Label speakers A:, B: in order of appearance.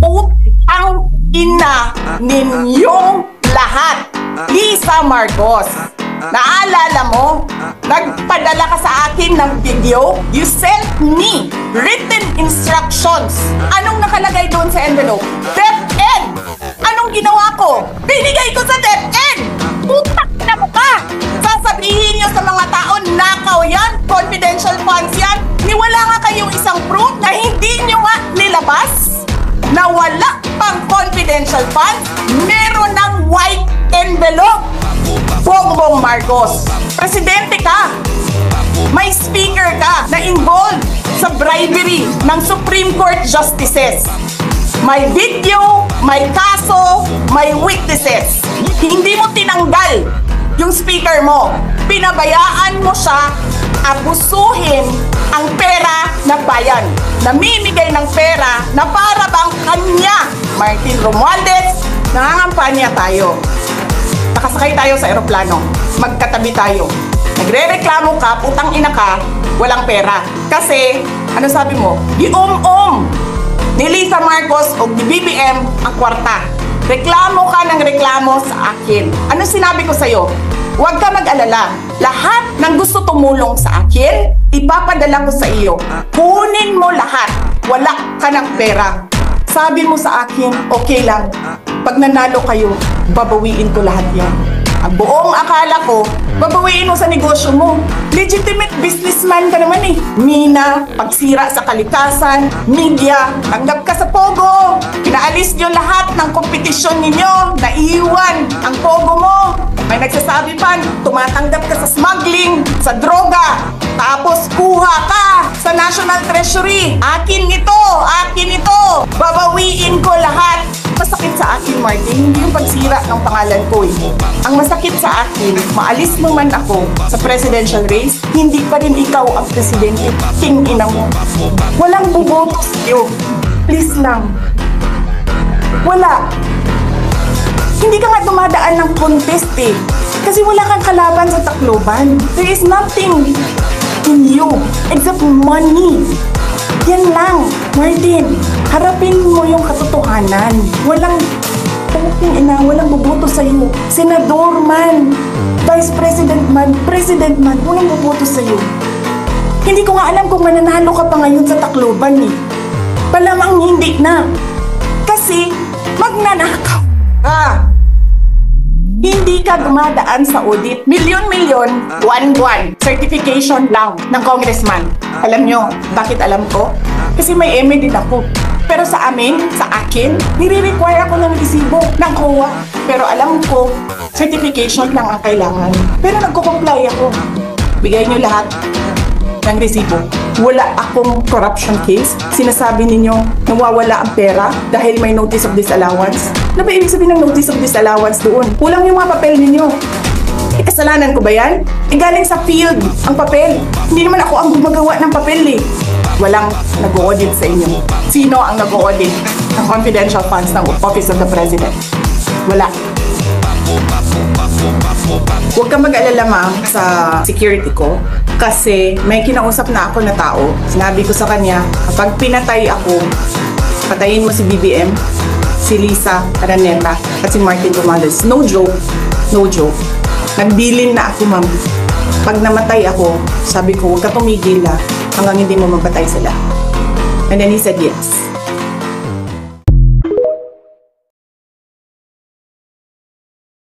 A: Putang ina ninyong lahat. Lisa Marcos, naalala mo? Nagpadala ka sa akin ng video. You sent me written instructions. Anong nakalagay doon sa envelope? DepEd! Anong ginawa ko? Binigay ko sa DepEd! Putak na mo ka! Sasabihin nyo sa mga tao, nakaw yan, confidential funds yan. Niwala nga kayong isang proof na hindi nyo nga nilabas na wala pang confidential funds, meron ng white envelope. Bongbong Marcos, presidente ka, may speaker ka na involved sa bribery ng Supreme Court justices. May video, may kaso, may witnesses. Hindi mo tinanggal yung speaker mo. Pinabayaan mo siya abusuhin ang pera ng bayan. Namimigay ng pera na para bang kanya. Martin Romualdez, nangangampanya tayo. Nakasakay tayo sa eroplano. Magkatabi tayo. Nagre-reklamo ka, putang ina ka, walang pera. Kasi, ano sabi mo? Gium-um ni Lisa Marcos o ni BBM ang kwarta. Reklamo ka ng reklamo sa akin. Ano sinabi ko sa'yo? Huwag ka mag-alala. Lahat ng gusto tumulong sa akin, ipapadala ko sa iyo. Kunin mo lahat. Wala ka ng pera. Sabi mo sa akin, okay lang. Pag nanalo kayo, babawiin ko lahat yan. Ang buong akala ko, babawiin mo sa negosyo mo. Legitimate businessman ka naman eh. Mina, pagsira sa kalikasan, media, tanggap ka sa Pogo. Pinaalis nyo lahat ng kompetisyon ninyo, naiiwan ang Pogo mo. May nagsasabi pa, tumatanggap ka sa smuggling, sa droga. Tapos kuha ka sa National Treasury. Akin ito, babawiin ko lahat. Masakit sa akin, Martin, hindi yung pagsira ng pangalan ko eh. Ang masakit sa akin, maalis mo man ako sa presidential race, hindi pa rin ikaw ang presidente. King ina mo. Walang buboto sa'yo. Please lang. Wala. Hindi ka nga dumadaan ng contest eh. Kasi wala kang kalaban sa Tacloban. There is nothing in you except money. Yan lang, Martin. Harapin mo yung katotohanan. Walang walang boboto sa'yo. Senador man, Vice President man, President man, walang boboto sa'yo. Hindi ko nga alam kung mananalo ka pa ngayon sa Tacloban eh. Palamang hindi na. Kasi magnanakaw ka. Hindi ka dumadaan sa audit. Milyon-milyon, buwan-buwan. Certification lang ng congressman. Alam nyo, bakit alam ko? Kasi may MA din ako. Pero sa amin, sa akin, nire-require ako ng resibo ng COA. Pero alam ko, certification lang ang kailangan. Pero nagko-comply ako. Bigay nyo lahat ng resibo. Wala akong corruption case. Sinasabi ninyo, nawawala ang pera dahil may notice of disallowance. Ano ba ibig sabihin ng notice of disallowance doon? Kulang yung mga papel ninyo. Kasalanan ko ba yan? Galing sa field ang papel. Hindi naman ako ang gumagawa ng papel eh. Walang nag-audit sa inyo. Sino ang nag-audit ng confidential funds ng Office of the President? Wala. Huwag kang mag-alala ma'am sa security ko kasi may kinausap na ako na tao. Sinabi ko sa kanya, kapag pinatay ako, patayin mo si BBM, si Lisa Araneta at si Martin Romualdez. No joke. No joke. Nagbilin na ako ma'am. Pag namatay ako, sabi ko, huwag ka tumigil hanggang hindi mo mapatay sila. And then he said yes.